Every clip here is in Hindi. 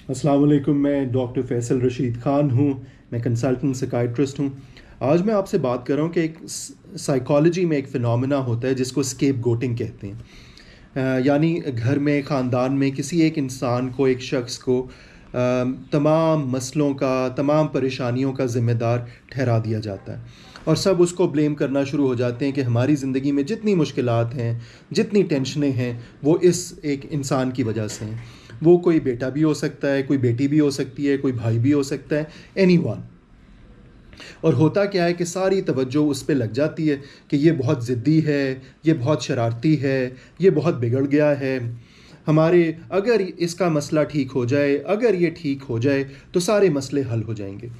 अस्सलाम वालेकुम। मैं डॉक्टर फैसल रशीद ख़ान हूँ। मैं कंसल्टेंट साइकियाट्रिस्ट हूँ। आज मैं आपसे बात कर रहा हूँ कि एक साइकोलॉजी में एक फ़िनोमेना होता है जिसको स्केपगोटिंग कहते हैं। यानी घर में, ख़ानदान में किसी एक इंसान को, एक शख्स को तमाम मसलों का, तमाम परेशानियों का ज़िम्मेदार ठहरा दिया जाता है और सब उसको ब्लेम करना शुरू हो जाते हैं कि हमारी ज़िंदगी में जितनी मुश्किलात हैं, जितनी टेंशनें हैं, वो इस एक इंसान की वजह से हैं। वो कोई बेटा भी हो सकता है, कोई बेटी भी हो सकती है, कोई भाई भी हो सकता है, एनीवन। और होता क्या है कि सारी तवज्जो उस पे लग जाती है कि ये बहुत ज़िद्दी है, ये बहुत शरारती है, ये बहुत बिगड़ गया है। हमारे अगर इसका मसला ठीक हो जाए, अगर ये ठीक हो जाए तो सारे मसले हल हो जाएंगे।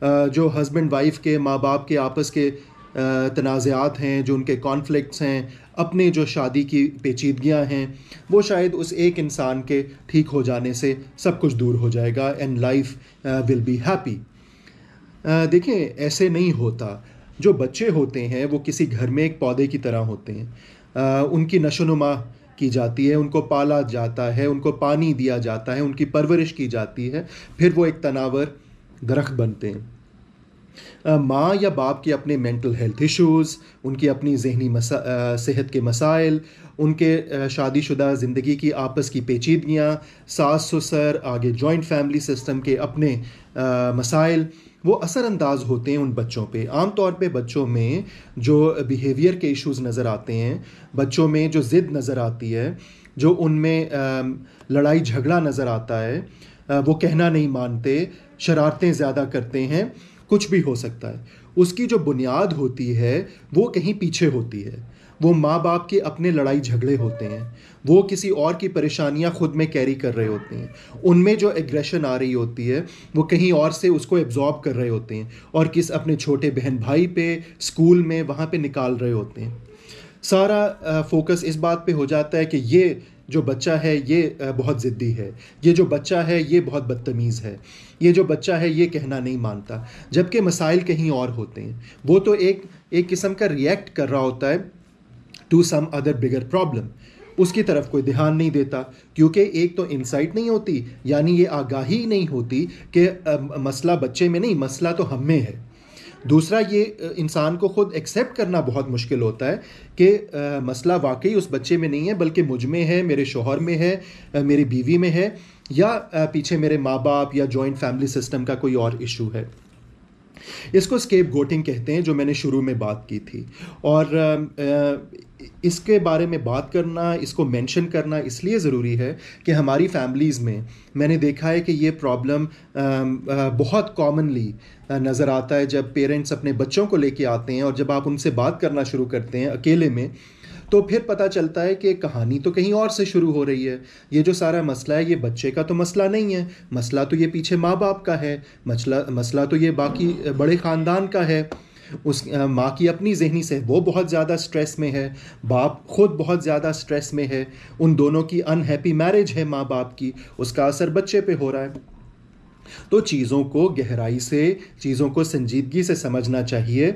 जो हस्बैंड वाइफ के, माँ बाप के आपस के तनाज़ात हैं, जो उनके कॉन्फ्लिक्ट्स हैं, अपने जो शादी की पेचीदगियाँ हैं, वो शायद उस एक इंसान के ठीक हो जाने से सब कुछ दूर हो जाएगा and life will be happy. देखें, ऐसे नहीं होता। जो बच्चे होते हैं वो किसी घर में एक पौधे की तरह होते हैं। उनकी नशोनुमा की जाती है, उनको पाला जाता है, उनको पानी दिया जाता है, उनकी परवरिश की जाती है, फिर वो एक तनावर दरख्त बनते हैं। माँ या बाप के अपने मेंटल हेल्थ इश्यूज़, उनकी अपनी ज़हनी सेहत के मसाइल, उनके शादीशुदा ज़िंदगी की आपस की पेचीदगियाँ, सास ससुर, आगे जॉइंट फैमिली सिस्टम के अपने मसाइल, वो असरअंदाज होते हैं उन बच्चों पे। आम तौर पे बच्चों में जो बिहेवियर के इश्यूज़ नज़र आते हैं, बच्चों में जो ज़िद नज़र आती है, जो उनमें लड़ाई झगड़ा नज़र आता है, वो कहना नहीं मानते, शरारतें ज़्यादा करते हैं, कुछ भी हो सकता है। उसकी जो बुनियाद होती है वो कहीं पीछे होती है। वो माँ बाप के अपने लड़ाई झगड़े होते हैं, वो किसी और की परेशानियाँ खुद में कैरी कर रहे होते हैं, उनमें जो एग्रेशन आ रही होती है वो कहीं और से उसको एब्जॉर्ब कर रहे होते हैं और किस अपने छोटे बहन भाई पे, स्कूल में, वहाँ पे निकाल रहे होते हैं। सारा फोकस इस बात पे हो जाता है कि ये जो बच्चा है ये बहुत ज़िद्दी है, ये जो बच्चा है ये बहुत बदतमीज़ है, ये जो बच्चा है ये कहना नहीं मानता, जबकि मसाइल कहीं और होते हैं। वो तो एक एक किस्म का रिएक्ट कर रहा होता है to some other bigger problem. उसकी तरफ कोई ध्यान नहीं देता, क्योंकि एक तो इंसाइट नहीं होती, यानी ये आगाही नहीं होती कि मसला बच्चे में नहीं, मसला तो हम में है। दूसरा, ये इंसान को ख़ुद एक्सेप्ट करना बहुत मुश्किल होता है कि मसला वाकई उस बच्चे में नहीं है, बल्कि मुझ में है, मेरे शौहर में है, मेरी बीवी में है, या पीछे मेरे माँ बाप या जॉइंट फैमिली सिस्टम का कोई और इशू है। इसको स्केपगोटिंग कहते हैं, जो मैंने शुरू में बात की थी। और इसके बारे में बात करना, इसको मेंशन करना इसलिए ज़रूरी है कि हमारी फैमिलीज़ में मैंने देखा है कि ये प्रॉब्लम बहुत कॉमनली नज़र आता है जब पेरेंट्स अपने बच्चों को लेके आते हैं, और जब आप उनसे बात करना शुरू करते हैं अकेले में, तो फिर पता चलता है कि कहानी तो कहीं और से शुरू हो रही है। ये जो सारा मसला है ये बच्चे का तो मसला नहीं है, मसला तो ये पीछे माँ बाप का है, मसला मसला तो ये बाकी बड़े ख़ानदान का है। उस माँ की अपनी ज़हनी से वो बहुत ज़्यादा स्ट्रेस में है, बाप खुद बहुत ज़्यादा स्ट्रेस में है, उन दोनों की अनहैप्पी मैरिज है माँ बाप की, उसका असर बच्चे पे हो रहा है। तो चीज़ों को गहराई से, चीज़ों को संजीदगी से समझना चाहिए।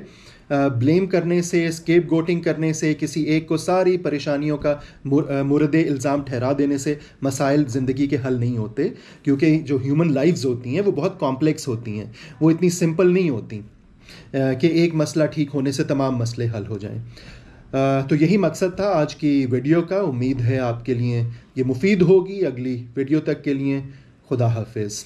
ब्लेम करने से, स्केप गोटिंग करने से, किसी एक को सारी परेशानियों का मुर्द इल्ज़ाम ठहरा देने से मसाइल ज़िंदगी के हल नहीं होते, क्योंकि जो ह्यूमन लाइफ्स होती हैं वो बहुत कॉम्प्लेक्स होती हैं, वो इतनी सिंपल नहीं होती कि एक मसला ठीक होने से तमाम मसले हल हो जाएं। तो यही मकसद था आज की वीडियो का। उम्मीद है आपके लिए ये मुफीद होगी। अगली वीडियो तक के लिए खुदा हाफिज़।